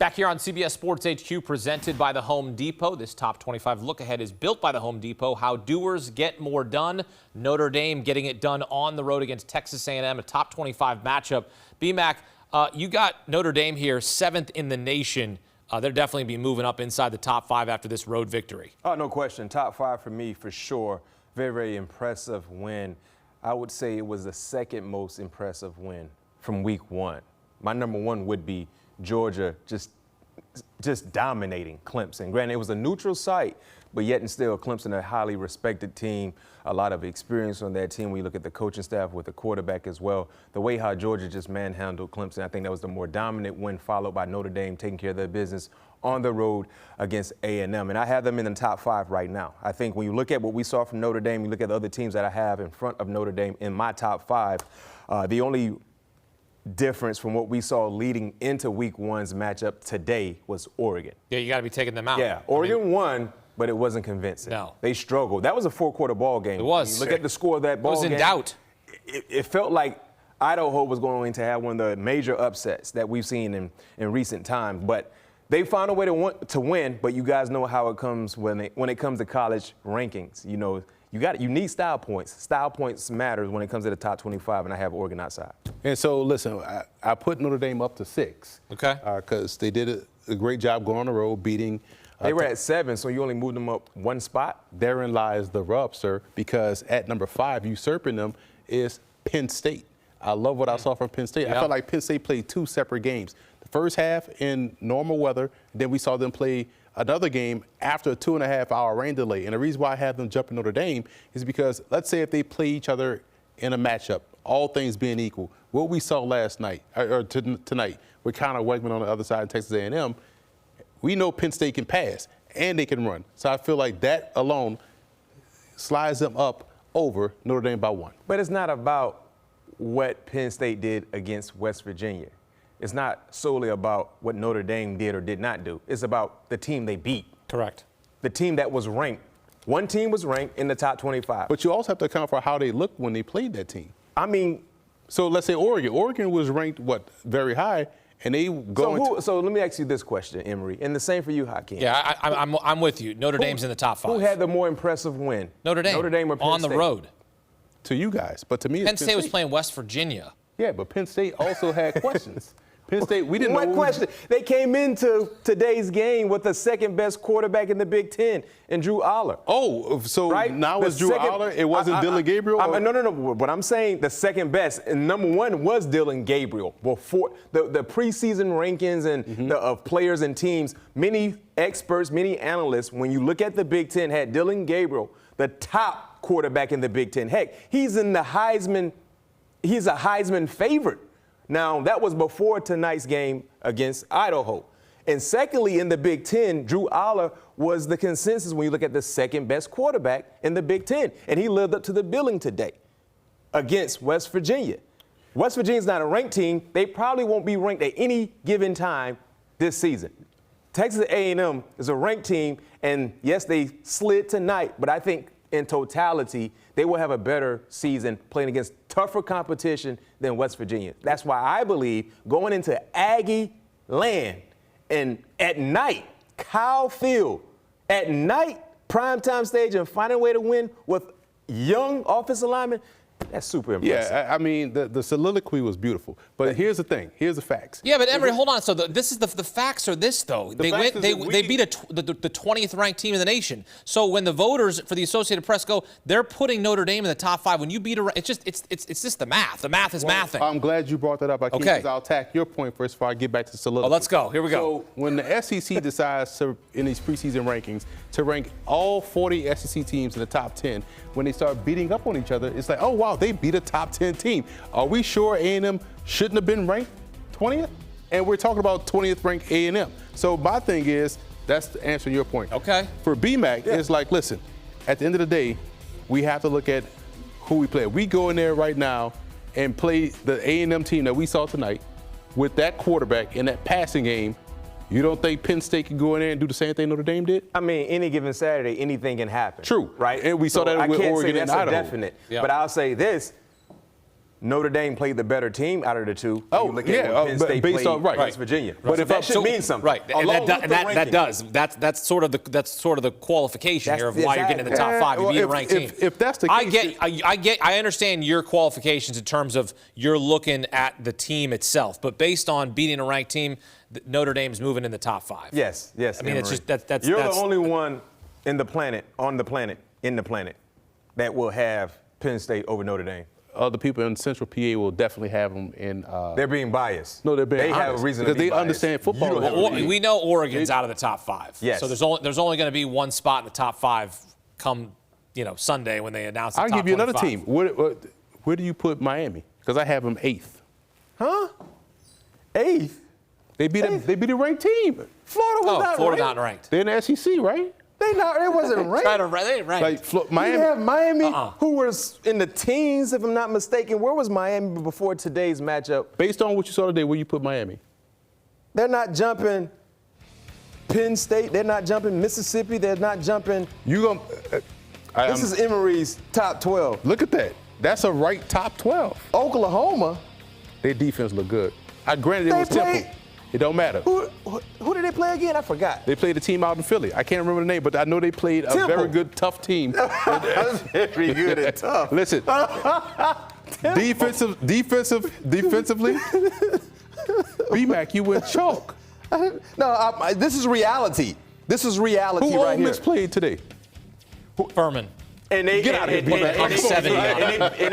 Back here on CBS Sports HQ, presented by the Home Depot. This top 25 look ahead is built by the Home Depot. How doers get more done. Notre Dame getting it done on the road against Texas A&M, a top 25 matchup. BMAC, you got Notre Dame here, 7th in the nation. They'll definitely be moving up inside the top 5 after this road victory. Oh, no question. Top 5 for me, for sure. Very, very impressive win. I would say it was the second most impressive win from week 1. My number 1 would be Georgia just dominating Clemson. Granted, it was a neutral site, but yet and still, Clemson, a highly respected team, a lot of experience on that team. When you look at the coaching staff with the quarterback as well, the way how Georgia just manhandled Clemson, I think that was the more dominant win, followed by Notre Dame taking care of their business on the road against A&M. And I have them in the top 5 right now. I think when you look at what we saw from Notre Dame, you look at the other teams that I have in front of Notre Dame in my top 5, the only difference from what we saw leading into week 1's matchup today was Oregon. Yeah, you got to be taking them out. Yeah, Oregon won, but it wasn't convincing. No. They struggled. That was a 4-quarter ball game. It was. When you look at the score of that ball game. It was in doubt. It felt like Idaho was going to have one of the major upsets that we've seen in recent times. But they found a way to win, but you guys know how it comes when it comes to college rankings. You know, you need style points. Style points matters when it comes to the top 25, and I have Oregon outside. And so, listen, I put Notre Dame up to 6. Okay. Because they did a great job going on the road, beating. They were at 7, so you only moved them up 1 spot? Therein lies the rub, sir, because at number 5, usurping them is Penn State. I love what I saw from Penn State. Yep. I felt like Penn State played 2 separate games. The first half in normal weather, then we saw them play another game after a 2.5-hour rain delay. And the reason why I have them jumping Notre Dame is because let's say if they play each other in a matchup, all things being equal, what we saw last night or tonight with Connor Wegman on the other side of Texas A&M, we know Penn State can pass and they can run. So I feel like that alone slides them up over Notre Dame by 1. But it's not about what Penn State did against West Virginia. It's not solely about what Notre Dame did or did not do. It's about the team they beat. Correct. The team that was ranked. One team was ranked in the top 25. But you also have to account for how they looked when they played that team. I mean, so let's say Oregon. Oregon was ranked, very high, and they go so let me ask you this question, Emory, and the same for you, Hakeem. Yeah, I'm with you. Notre Dame's in the top 5. Who had the more impressive win? Notre Dame. Notre Dame or Penn on State? the road. To you guys, but to me, Penn State was playing West Virginia. Yeah, but Penn State also had questions. Penn State, we didn't know. What question? They came into today's game with the second-best quarterback in the Big Ten, and Drew Aller. Oh, so right? now it's Drew Aller? It wasn't Dylan Gabriel? No. But I'm saying the second best, and number 1 was Dylan Gabriel. Before the preseason rankings and of players and teams, many experts, many analysts, when you look at the Big Ten, had Dylan Gabriel, the top quarterback in the Big Ten. Heck, he's in the Heisman. He's a Heisman favorite. Now, that was before tonight's game against Idaho. And secondly, in the Big Ten, Drew Aller was the consensus when you look at the second-best quarterback in the Big Ten. And he lived up to the billing today against West Virginia. West Virginia's not a ranked team. They probably won't be ranked at any given time this season. Texas A&M is a ranked team, and yes, they slid tonight, but I think in totality, they will have a better season playing against tougher competition than West Virginia. That's why I believe going into Aggie land and at night, Kyle Field, at night, primetime stage, and finding a way to win with young offensive linemen, that's super impressive. Yeah, I mean, the soliloquy was beautiful. But here's the thing. Here's the facts. Yeah, but Emory, hold on. So this is the facts are this, though. They beat the 20th ranked team in the nation. So when the voters for the Associated Press go, they're putting Notre Dame in the top 5. When you beat it's just the math. The math is mathing. I'm glad you brought that up. Because I'll attack your point first before I get back to soliloquy. Oh, let's go. Here we go. So when the SEC decides to, in these preseason rankings, to rank all 40 SEC teams in the top 10, when they start beating up on each other, it's like, oh, wow, they beat a top 10 team. Are we sure A&M shouldn't have been ranked 20th? And we're talking about 20th ranked A&M. So my thing is, that's to answer your point. Okay. For BMAC, it's like, listen, at the end of the day, we have to look at who we play. We go in there right now and play the A&M team that we saw tonight with that quarterback in that passing game. You don't think Penn State can go in there and do the same thing Notre Dame did? I mean, any given Saturday, anything can happen. True. Right? And we saw that with Oregon and Idaho. I can't say that's a definite. Yeah. But I'll say this. Notre Dame played the better team out of the two. Oh, when you look at yeah, what Penn State based on played West Virginia. But So if that should mean something. Right, and Along with the that ranking. does. That's sort of the qualification here of why you're getting in the top five. You Well, beat a ranked team. if that's the case, I understand your qualifications in terms of you're looking at the team itself, but based on beating a ranked team, Notre Dame's moving in the top five. Yes. I mean, it's Emory. just that's. You're the only one in the planet that will have Penn State over Notre Dame. other people in Central PA will definitely have them in. They're being biased. No, they're being They honest, have a reason because to be they biased. understand football. You don't have a reason. We know Oregon's out of the top five. Yes. So there's only going to be one spot in the top five come Sunday when they announce the I'll top give you another 25. team. Where do you put Miami? Because I have them 8th. Huh? 8th? They beat a ranked team. Florida was not Florida ranked. not ranked. They're in the SEC, right? They wasn't ranked. They ain't ranked. Like Miami. You have Miami, who was in the teens, if I'm not mistaken. Where was Miami before today's matchup? Based on what you saw today, where you put Miami? They're not jumping Penn State. They're not jumping Mississippi. They're not jumping. This is Emory's top 12. Look at that. That's a right top 12. Oklahoma. Their defense look good. Granted, it They was Temple. played- It don't matter. Who did they play again? I forgot. They played a team out in Philly. I can't remember the name, but I know they played a Temple. very good, tough team. That's very good and tough. Listen, defensively, B-Mac, you went chalk. No, this is reality. This is reality Who right Ole here. Miss played today? Furman. And they Get out of here, and B-Mac. they- Put and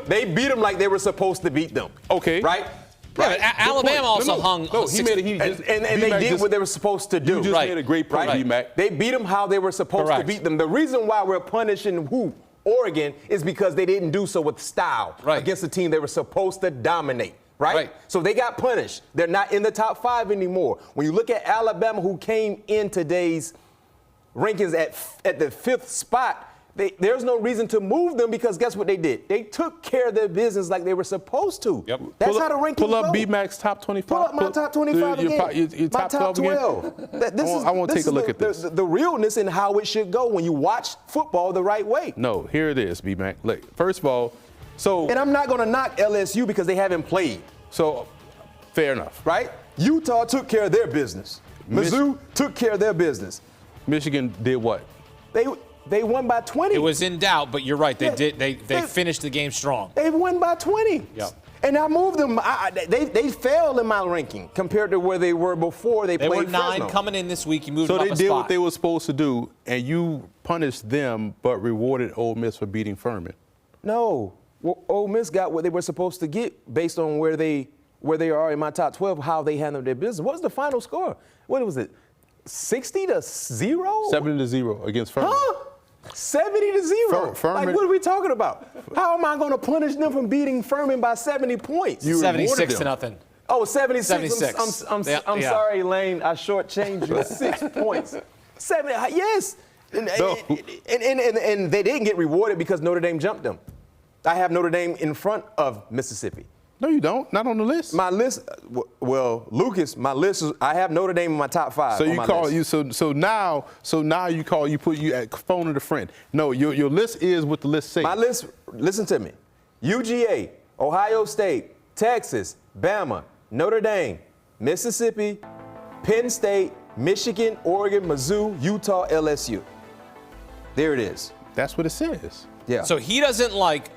they beat them like they were supposed to beat them. Okay. Right? Yeah, but Alabama also hung. No, he made it. And they did what they were supposed to do. You just made a great point, Right. B-Mac. They beat them how they were supposed Correct. to beat them. The reason why we're punishing Oregon is because they didn't do so with style against the team they were supposed to dominate. Right? So they got punished. They're not in the top 5 anymore. When you look at Alabama, who came in today's rankings at the 5th spot, there's no reason to move them because guess what they did? They took care of their business like they were supposed to. Yep. That's how the rankings Pull up go. B-Mac's top 25. Pull up my top 25 again. Your my top 12. I want to take a look at this. The realness in how it should go when you watch football the right way. No, here it is, B-Mac. Look, first of all, And I'm not going to knock LSU because they haven't played. So, fair enough. Right? Utah took care of their business. Mizzou took care of their business. Michigan did what? They won by 20. It was in doubt, but you're right. They finished the game strong. They won by 20. Yep. And I moved them. They fell in my ranking compared to where they were before they They played were 9 Fresno. coming in this week. You moved So them they up a did spot. what they were supposed to do, and you punished them but rewarded Ole Miss for beating Furman. No. Well, Ole Miss got what they were supposed to get based on where they are in my top 12, how they handled their business. What was the final score? What was it? 60-0? 70-0 against Furman. Huh? 70-0. Furman- Like, what are we talking about? How am I going to punish them from beating Furman by 70 points? You rewarded 76-0. them. Oh, 76. 76. I'm Yeah. sorry, Lane. I shortchanged you 6 points. 70. Yes. And they didn't get rewarded because Notre Dame jumped them. I have Notre Dame in front of Mississippi. No, you don't. Not on the list. My list, well, Lucas, my list is I have Notre Dame in my top 5. So on you my call list. you so now you put you at phone of the friend. No, your list is what the list says. My list, listen to me. UGA, Ohio State, Texas, Bama, Notre Dame, Mississippi, Penn State, Michigan, Oregon, Mizzou, Utah, LSU. There it is. That's what it says. Yeah. So he doesn't like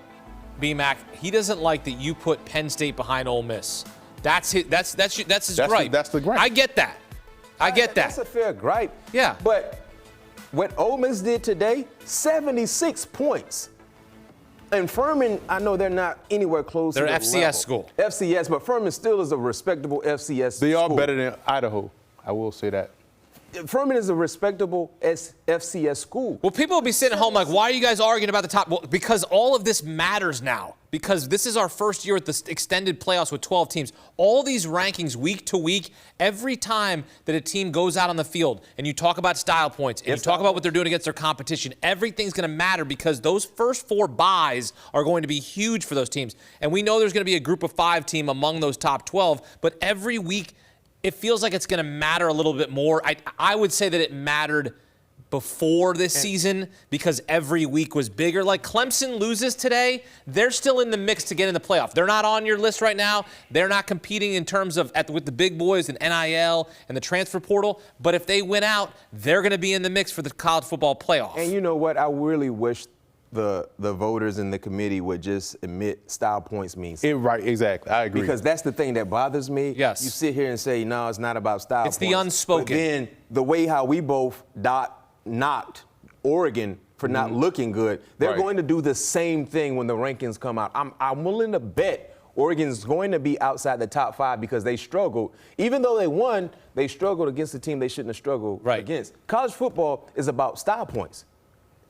B-Mac. He doesn't like that you put Penn State behind Ole Miss. That's his gripe. That's the gripe. I get that. I get that. That's a fair gripe. Yeah. But what Ole Miss did today, 76 points. And Furman, I know they're not anywhere close They're to the FCS level. school. FCS, but Furman still is a respectable FCS They are school. better than Idaho. I will say that. Furman is a respectable FCS school. Well, people will be sitting at home like, why are you guys arguing about the top? Well, because all of this matters now. Because this is our first year at the extended playoffs with 12 teams. All these rankings week to week, every time that a team goes out on the field and you talk about style points and you talk about what they're doing against their competition, everything's going to matter because those first 4 buys are going to be huge for those teams. And we know there's going to be a group of 5 team among those top 12, but every week it feels like it's going to matter a little bit more. I would say that it mattered before this season because every week was bigger. Like Clemson loses today, they're still in the mix to get in the playoff. They're not on your list right now. They're not competing in terms of with the big boys and NIL and the transfer portal. But if they win out, they're going to be in the mix for the college football playoff. And you know what? I really wish the voters in the committee would just admit style points means. Right, exactly. I agree. Because that's the thing that bothers me. Yes. You sit here and say, no, it's not about style It's points. the unspoken. But then the way how we both knocked Oregon for not looking good, they're Right. going to do the same thing when the rankings come out. I'm willing to bet Oregon's going to be outside the top 5 because they struggled. Even though they won, they struggled against a team they shouldn't have struggled against. College football is about style points.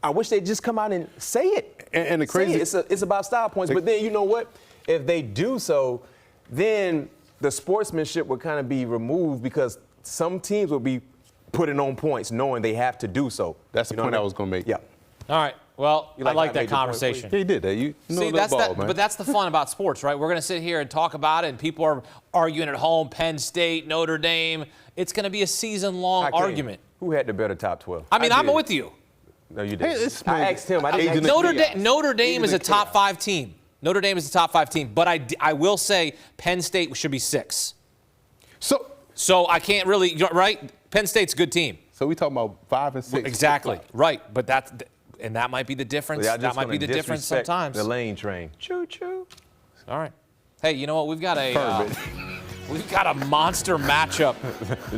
I wish they'd just come out and say it. And the crazy, it's about style points. But then you know what? If they do so, then the sportsmanship would kind of be removed because some teams will be putting on points knowing they have to do so. That's the point I was going to make. Yeah. All right. Well, I like that made the point, conversation. He did that. You know See, the ball, man. but that's the fun about sports, right? We're going to sit here and talk about it, and people are arguing at home, Penn State, Notre Dame. It's going to be a season-long argument. Who had the better top 12? I mean, I'm with you. No, you Hey, didn't. it's I asked him. I didn't Agent ask of Notre Dame is a Agent of top 5 team. Notre Dame is a top 5 team. But I will say Penn State should be 6. So I can't really, right? Penn State's a good team. So we talking about 5 and 6. Exactly. Right. But that might be the difference. Y'all That just might be gonna the difference disrespect sometimes. The lane train. Choo-choo. All right. Hey, you know what? We've got a monster matchup.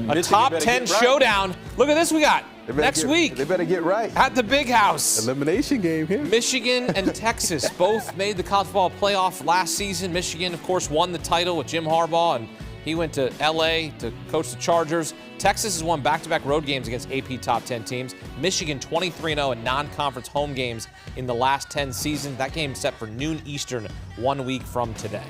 A top 10 showdown. Look at this we got next week They better get right. at the Big House. Elimination game here. Michigan and Texas both made the college football playoff last season. Michigan, of course, won the title with Jim Harbaugh, and he went to L.A. to coach the Chargers. Texas has won back-to-back road games against AP top 10 teams. Michigan 23-0 in non-conference home games in the last 10 seasons. That game set for noon Eastern 1 week from today.